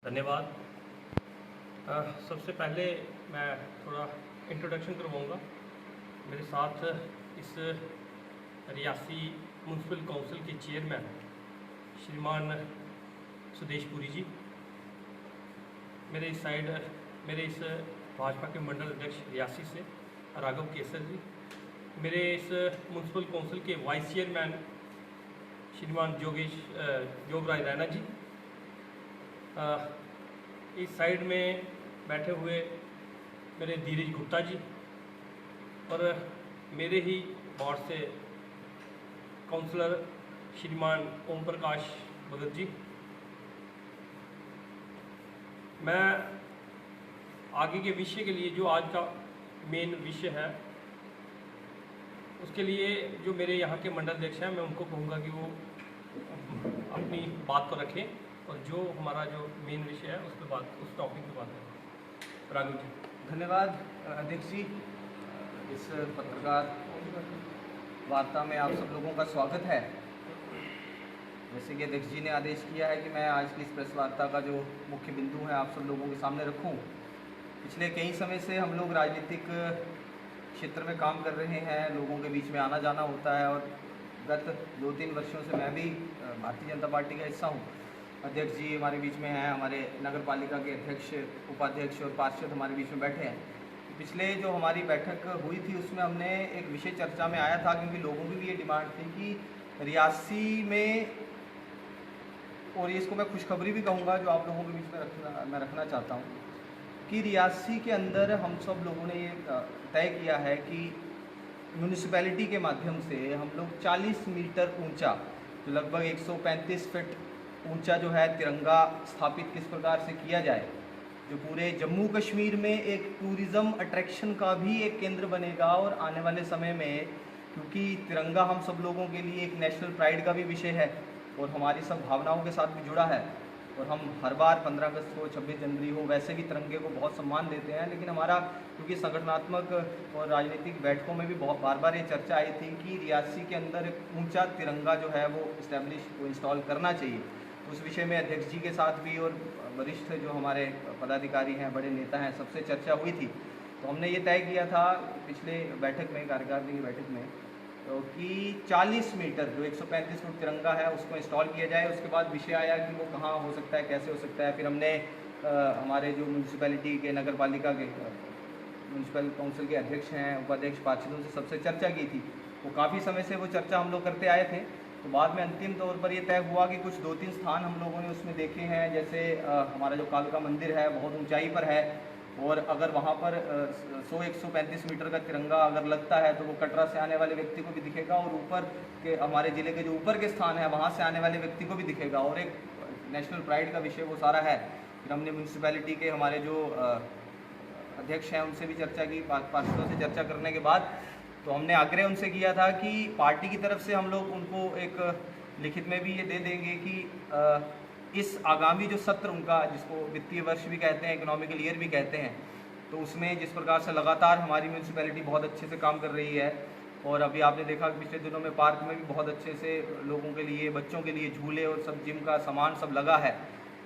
धन्यवाद। सबसे पहले मैं थोड़ा इंट्रोडक्शन करवाऊँगा। मेरे साथ इस रियासी म्यूनसिपल काउंसिल के चेयरमैन श्रीमान सुदेश पुरी जी, मेरे इस साइड मेरे इस भाजपा के मंडल अध्यक्ष रियासी से राघव केसर जी, मेरे इस म्यूनसिपल काउंसिल के वाइस चेयरमैन श्रीमान जोगराज रैना जी, इस साइड में बैठे हुए मेरे धीरज गुप्ता जी और मेरे ही वार्ड से काउंसलर श्रीमान ओम प्रकाश भगत जी। मैं आगे के विषय के लिए, जो आज का मेन विषय है, उसके लिए जो मेरे यहाँ के मंडल अध्यक्ष हैं, मैं उनको कहूँगा कि वो अपनी बात को रखें और जो हमारा जो मेन विषय है उस टॉपिक पे बात करें। राघव जी। धन्यवाद अध्यक्ष जी। इस पत्रकार वार्ता में आप सब लोगों का स्वागत है। जैसे कि अध्यक्ष जी ने आदेश किया है कि मैं आज की इस प्रेस वार्ता का जो मुख्य बिंदु है आप सब लोगों के सामने रखूं। पिछले कई समय से हम लोग राजनीतिक क्षेत्र में काम कर रहे हैं, लोगों के बीच में आना जाना होता है और गत 2-3 वर्षों से मैं भी भारतीय जनता पार्टी का हिस्सा हूँ। अध्यक्ष जी हमारे बीच में हैं, हमारे नगर पालिका के अध्यक्ष, उपाध्यक्ष और पार्षद हमारे बीच में बैठे हैं। पिछले जो हमारी बैठक हुई थी उसमें हमने एक विषय चर्चा में आया था, क्योंकि लोगों की भी ये डिमांड थी कि रियासी में, और ये इसको मैं खुशखबरी भी कहूँगा जो आप लोगों के बीच में रखना चाहता हूँ, कि रियासी के अंदर हम सब लोगों ने ये तय किया है कि म्यूनिसिपैलिटी के माध्यम से हम लोग 40 मीटर ऊंचा, जो लगभग 135 फीट ऊंचा जो है तिरंगा स्थापित किस प्रकार से किया जाए, जो पूरे जम्मू कश्मीर में एक टूरिज़्म अट्रैक्शन का भी एक केंद्र बनेगा। और आने वाले समय में, क्योंकि तिरंगा हम सब लोगों के लिए एक नेशनल प्राइड का भी विषय है और हमारी सब भावनाओं के साथ भी जुड़ा है, और हम हर बार 15 अगस्त को, 26 जनवरी हो, वैसे भी तिरंगे को बहुत सम्मान देते हैं। लेकिन हमारा, क्योंकि संगठनात्मक और राजनीतिक बैठकों में भी बहुत बार ये चर्चा आई थी कि रियासी के अंदर एक ऊंचा तिरंगा जो है वो इंस्टॉल करना चाहिए। उस विषय में अध्यक्ष जी के साथ भी और वरिष्ठ जो हमारे पदाधिकारी हैं, बड़े नेता हैं, सबसे चर्चा हुई थी। तो हमने ये तय किया था पिछले बैठक में, कार्यकारिणी की बैठक में, तो कि 40 मीटर जो 135 फुट तिरंगा है उसको इंस्टॉल किया जाए। उसके बाद विषय आया कि वो कहाँ हो सकता है, कैसे हो सकता है। फिर हमने हमारे जो म्यूनसिपैलिटी के, नगर पालिका के, म्यूनसिपल काउंसिल के अध्यक्ष हैं, उपाध्यक्ष, पार्षदों से सबसे चर्चा की थी। वो काफ़ी समय से वो चर्चा हम लोग करते आए थे। तो बाद में अंतिम तौर पर ये तय हुआ कि कुछ 2-3 स्थान हम लोगों ने उसमें देखे हैं। जैसे हमारा जो कालका मंदिर है बहुत ऊंचाई पर है, और अगर वहाँ पर 135 मीटर का तिरंगा अगर लगता है तो वो कटरा से आने वाले व्यक्ति को भी दिखेगा, और ऊपर के हमारे ज़िले के जो ऊपर के स्थान है वहाँ से आने वाले व्यक्ति को भी दिखेगा, और एक नेशनल प्राइड का विषय वो सारा है। फिर हमने म्यूनसिपैलिटी के हमारे जो अध्यक्ष हैं उनसे भी चर्चा की, पार्षदों से चर्चा करने के बाद तो हमने आग्रह उनसे किया था कि पार्टी की तरफ से हम लोग उनको एक लिखित में भी ये दे देंगे कि इस आगामी जो सत्र उनका, जिसको वित्तीय वर्ष भी कहते हैं, इकोनॉमिकल ईयर भी कहते हैं, तो उसमें जिस प्रकार से लगातार हमारी म्यूनसिपैलिटी बहुत अच्छे से काम कर रही है, और अभी आपने देखा कि पिछले दिनों में पार्क में भी बहुत अच्छे से लोगों के लिए, बच्चों के लिए झूले और सब जिम का सामान सब लगा है।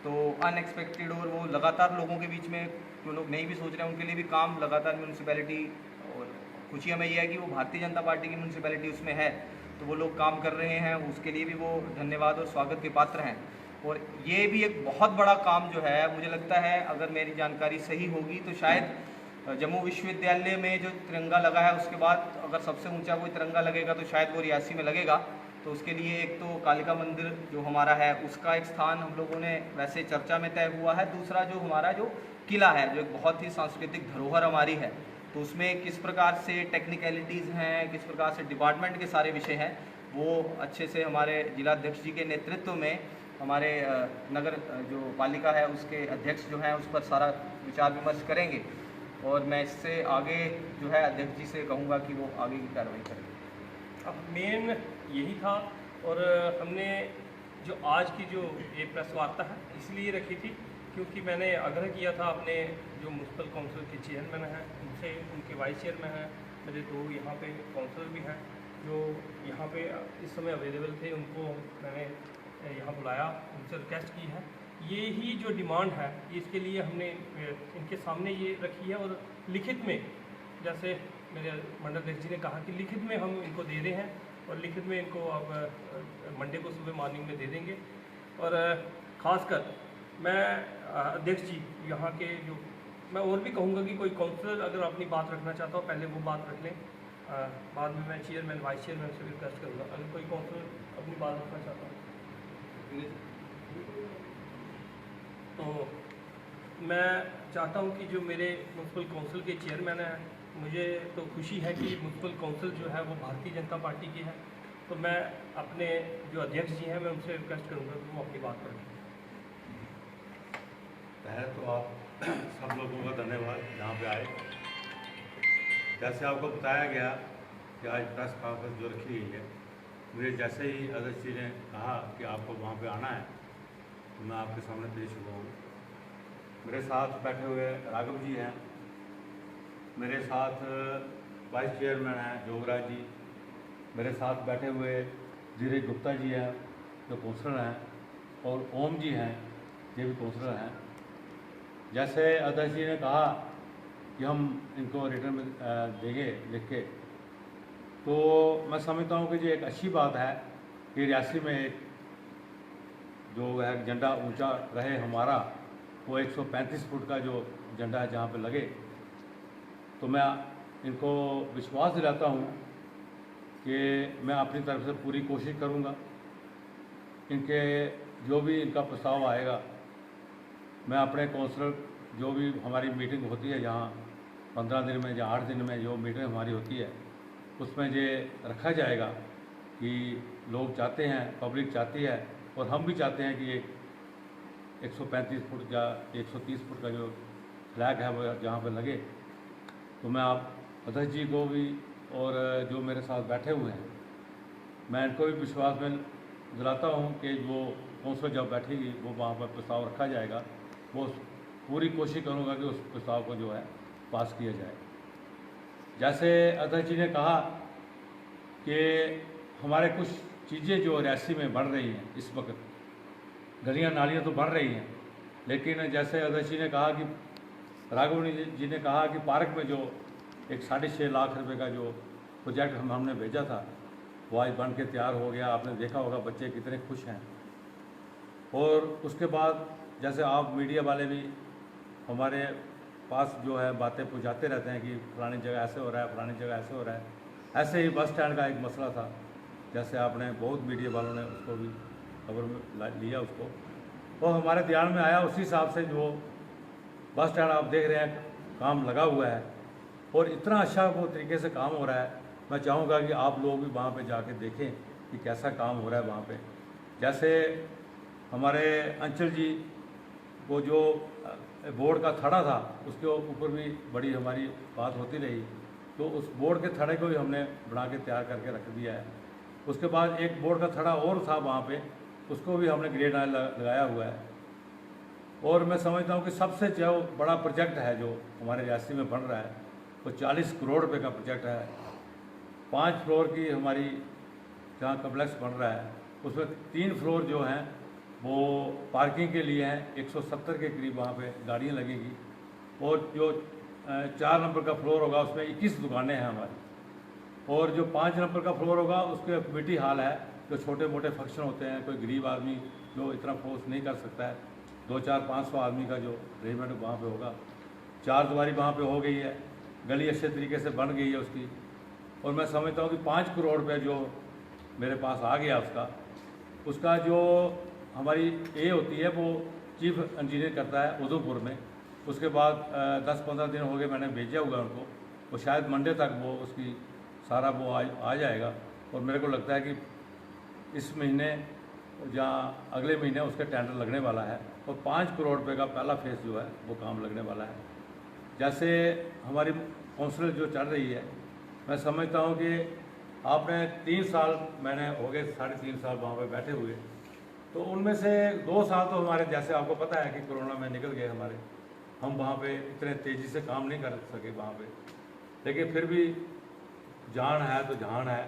तो अनएक्सपेक्टेड, और वो लगातार लोगों के बीच में, जो लोग नहीं भी सोच रहे हैं उनके लिए भी काम लगातार म्यूनसिपैलिटी, और खुशी हमें यह है कि वो भारतीय जनता पार्टी की म्यूनसिपैलिटी उसमें है, तो वो लोग काम कर रहे हैं, उसके लिए भी वो धन्यवाद और स्वागत के पात्र हैं। और ये भी एक बहुत बड़ा काम जो है, मुझे लगता है, अगर मेरी जानकारी सही होगी तो शायद जम्मू विश्वविद्यालय में जो तिरंगा लगा है उसके बाद अगर सबसे ऊंचा कोई तिरंगा लगेगा तो शायद वो रियासी में लगेगा। तो उसके लिए एक तो कालिका मंदिर जो हमारा है उसका एक स्थान हम लोगों ने वैसे चर्चा में तय हुआ है। दूसरा जो हमारा जो किला है, जो एक बहुत ही सांस्कृतिक धरोहर हमारी है, तो उसमें किस प्रकार से टेक्निकलिटीज़ हैं, किस प्रकार से डिपार्टमेंट के सारे विषय हैं, वो अच्छे से हमारे जिलाध्यक्ष जी के नेतृत्व में हमारे नगर जो पालिका है उसके अध्यक्ष जो हैं उस पर सारा विचार विमर्श करेंगे। और मैं इससे आगे जो है अध्यक्ष जी से कहूँगा कि वो आगे की कार्रवाई करें। अब मेन यही था, और हमने जो आज की जो ये प्रेस वार्ता है इसलिए रखी थी क्योंकि मैंने आग्रह किया था अपने जो म्यूनसिपल काउंसिल के चेयरमैन हैं उनसे, उनके वाइस चेयरमैन हैं, मेरे 2 यहाँ पे काउंसलर भी हैं जो यहाँ पे इस समय अवेलेबल थे, उनको मैंने यहाँ बुलाया, उनसे रिक्वेस्ट की है ये ही जो डिमांड है इसके लिए हमने इनके सामने ये रखी है, और लिखित में, जैसे मेरे मंडल अध्यक्ष जी ने कहा कि लिखित में हम इनको दे रहे हैं, और लिखित में इनको अब मंडे को सुबह मॉर्निंग में दे देंगे। और ख़ासकर मैं अध्यक्ष जी यहाँ के जो, मैं और भी कहूँगा कि कोई काउंसलर अगर अपनी बात रखना चाहता हो पहले वो बात रख लें, बाद में मैं चेयरमैन वाइस चेयरमैन से रिक्वेस्ट करूँगा अगर कोई काउंसलर अपनी बात रखना चाहता हो। तो मैं चाहता हूँ कि जो मेरे म्यूनसिपल काउंसिल के चेयरमैन हैं, मुझे तो खुशी है कि म्यूनसिपल काउंसिल जो है वो भारतीय जनता पार्टी की है, तो मैं अपने जो अध्यक्ष जी हैं मैं उनसे रिक्वेस्ट करूँगा कि वो अपनी बात करें। पहले तो आप सब लोगों का धन्यवाद यहाँ पे आए। जैसे आपको बताया गया कि आज प्रेस कॉन्फ्रेंस जो रखी गई है, मुझे जैसे ही अध्यक्ष जी ने कहा कि आपको वहाँ पे आना है तो मैं आपके सामने पेश हुआ हूँ। मेरे साथ बैठे हुए राघव जी हैं, मेरे साथ वाइस चेयरमैन हैं जोगराज जी, मेरे साथ बैठे हुए धीरज गुप्ता जी हैं जो काउंसलर हैं, और ओम जी हैं ये भी काउंसलर हैं। जैसे अध्यक्ष जी ने कहा कि हम इनको रिटर्न में देंगे लिख के, तो मैं समझता हूँ कि ये एक अच्छी बात है कि रियासी में एक जो है झंडा ऊंचा रहे हमारा, वो 135 फुट का जो झंडा है जहाँ पे लगे। तो मैं इनको विश्वास दिलाता हूँ कि मैं अपनी तरफ से पूरी कोशिश करूँगा। इनके जो भी इनका प्रस्ताव आएगा, मैं अपने काउंसलर जो भी हमारी मीटिंग होती है जहाँ 15 दिन में या 8 दिन में जो मीटिंग हमारी होती है, उसमें ये रखा जाएगा कि लोग चाहते हैं, पब्लिक चाहती है, और हम भी चाहते हैं कि 135 फुट या 130 फुट का जो फ्लैग है वो जहाँ पर लगे। तो मैं आप अध्यक्ष जी को भी और जो मेरे साथ बैठे हुए हैं, मैं इनको भी विश्वास में दिलाता हूँ कि वो काउंसिल जब बैठेगी वो वहाँ पर प्रस्ताव रखा जाएगा। वो पूरी कोशिश करूँगा कि उस प्रस्ताव को जो है पास किया जाए। जैसे अध्यक्ष जी ने कहा कि हमारे कुछ चीज़ें जो रियासी में बढ़ रही हैं इस वक्त, गलियाँ नालियाँ तो बढ़ रही हैं, लेकिन जैसे अध्यक्ष जी ने कहा कि राघव जी ने कहा कि पार्क में जो एक 6.5 लाख रुपए का जो प्रोजेक्ट हमने भेजा था वो आज बन के तैयार हो गया। आपने देखा होगा बच्चे कितने खुश हैं। और उसके बाद जैसे आप मीडिया वाले भी हमारे पास जो है बातें पहुंचाते रहते हैं कि फलानी जगह ऐसे हो रहा है, फलानी जगह ऐसे हो रहा है। ऐसे ही बस स्टैंड का एक मसला था, जैसे आपने बहुत मीडिया वालों ने उसको भी खबर में लिया, उसको वो हमारे ध्यान में आया। उसी हिसाब से जो बस स्टैंड आप देख रहे हैं काम लगा हुआ है, और इतना अच्छा वो तरीके से काम हो रहा है। मैं चाहूँगा कि आप लोग भी वहाँ पे जाके देखें कि कैसा काम हो रहा है वहाँ पे। जैसे हमारे अंचल जी वो जो बोर्ड का थड़ा था उसके ऊपर भी बड़ी हमारी बात होती रही, तो उस बोर्ड के थड़े को भी हमने बना के तैयार करके रख दिया है। उसके बाद एक बोर्ड का थड़ा और था वहाँ पे, उसको भी हमने ग्रेड नाइल लगाया हुआ है। और मैं समझता हूँ कि सबसे जो बड़ा प्रोजेक्ट है जो हमारे रियासी में बन रहा है वो 40 करोड़ रुपए का प्रोजेक्ट है। 5 फ्लोर की हमारी जहाँ कम्प्लेक्स बन रहा है, उसमें 3 फ्लोर जो हैं वो पार्किंग के लिए हैं। 170 के करीब वहाँ पे गाड़ियाँ लगेगी, और जो 4 नंबर का फ्लोर होगा उसमें 21 दुकानें हैं हमारी, और जो 5 नंबर का फ्लोर होगा उसके कमेटी हॉल है। जो छोटे मोटे फंक्शन होते हैं, कोई गरीब आदमी जो इतना फोर्स नहीं कर सकता है, 200-400-500 आदमी का जो अरेंजमेंट वहाँ पे होगा। 4 दीवारी वहाँ पे हो गई है, गली अच्छे तरीके से बन गई है उसकी। और मैं समझता हूँ कि 5 करोड़ रुपये जो मेरे पास आ गया उसका जो हमारी ए होती है वो चीफ इंजीनियर करता है उदयपुर में। उसके बाद 10-15 दिन हो गए मैंने भेजा हुआ उनको, वो शायद मंडे तक वो उसकी सारा वो आ जाएगा। और मेरे को लगता है कि इस महीने या अगले महीने उसका टेंडर लगने वाला है, और 5 करोड़ रुपए का पहला फेज़ जो है वो काम लगने वाला है। जैसे हमारी काउंसिल जो चल रही है, मैं समझता हूँ कि आपने 3 साल मैंने हो गए 3.5 साल वहाँ पे बैठे हुए, तो उनमें से 2 साल तो हमारे जैसे आपको पता है कि कोरोना में निकल गए हमारे, हम वहाँ पे इतने तेज़ी से काम नहीं कर सके वहाँ पे। लेकिन फिर भी जान है तो जान है,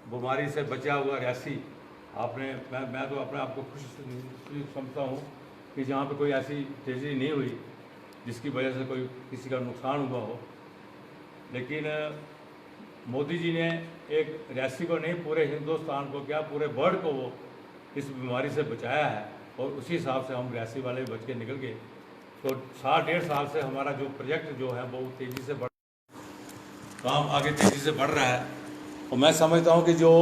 बीमारी से बचा हुआ रियासी। आपने मैं तो अपने आप को खुश समझता हूँ कि जहाँ पे कोई ऐसी ट्रेजेडी नहीं हुई जिसकी वजह से कोई किसी का नुकसान हुआ हो। लेकिन मोदी जी ने एक रियासी को नहीं, पूरे हिंदुस्तान को क्या, पूरे वर्ल्ड को वो इस बीमारी से बचाया है और उसी हिसाब से हम रियासी वाले बच के निकल गए। तो 1.5 साल से हमारा जो प्रोजेक्ट जो है वो तेज़ी से काम आगे तेज़ी से बढ़ रहा है। और मैं समझता हूँ कि जो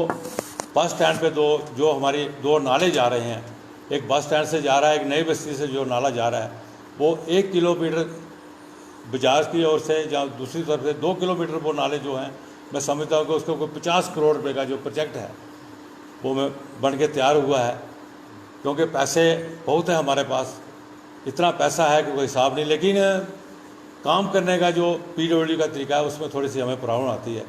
बस स्टैंड पे जो हमारी 2 नाले जा रहे हैं, एक बस स्टैंड से जा रहा है, एक नई बस्ती से जो नाला जा रहा है, वो 1 किलोमीटर बजाज की ओर से, जहाँ दूसरी तरफ से 2 किलोमीटर वो नाले जो हैं, मैं समझता हूँ कि उसको कोई 50 करोड़ रुपए का जो प्रोजेक्ट है वो बन के तैयार हुआ है। क्योंकि पैसे बहुत है हमारे पास, इतना पैसा है कि कोई हिसाब नहीं। लेकिन काम करने का जो PWD का तरीका है उसमें थोड़ी सी हमें प्रॉब्लम आती है।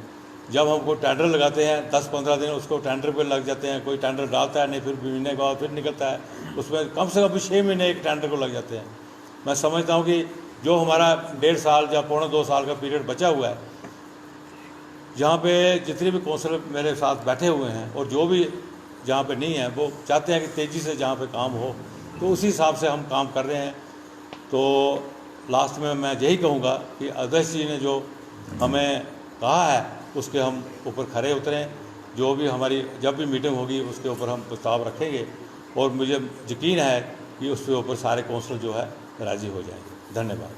जब हम कोई टेंडर लगाते हैं 10-15 दिन उसको टेंडर पे लग जाते हैं, कोई टेंडर डालता है नहीं, फिर महीने के बाद फिर निकलता है, उसमें कम से कम 6 महीने एक टेंडर को लग जाते हैं। मैं समझता हूँ कि जो हमारा 1.5 साल या 1.25-2 साल का पीरियड बचा हुआ है, जहाँ पे जितने भी कौंसलर मेरे साथ बैठे हुए हैं और जो भी जहाँ पे नहीं है, वो चाहते हैं कि तेज़ी से जहाँ पे काम हो, तो उसी हिसाब से हम काम कर रहे हैं। तो लास्ट में मैं यही कहूँगा कि अध्यक्ष जी ने जो हमें कहा है उसके हम ऊपर खरे उतरें। जो भी हमारी जब भी मीटिंग होगी उसके ऊपर हम प्रस्ताव रखेंगे और मुझे यकीन है कि उसके ऊपर सारे कौंसलर जो है राज़ी हो जाएंगे। धन्यवाद।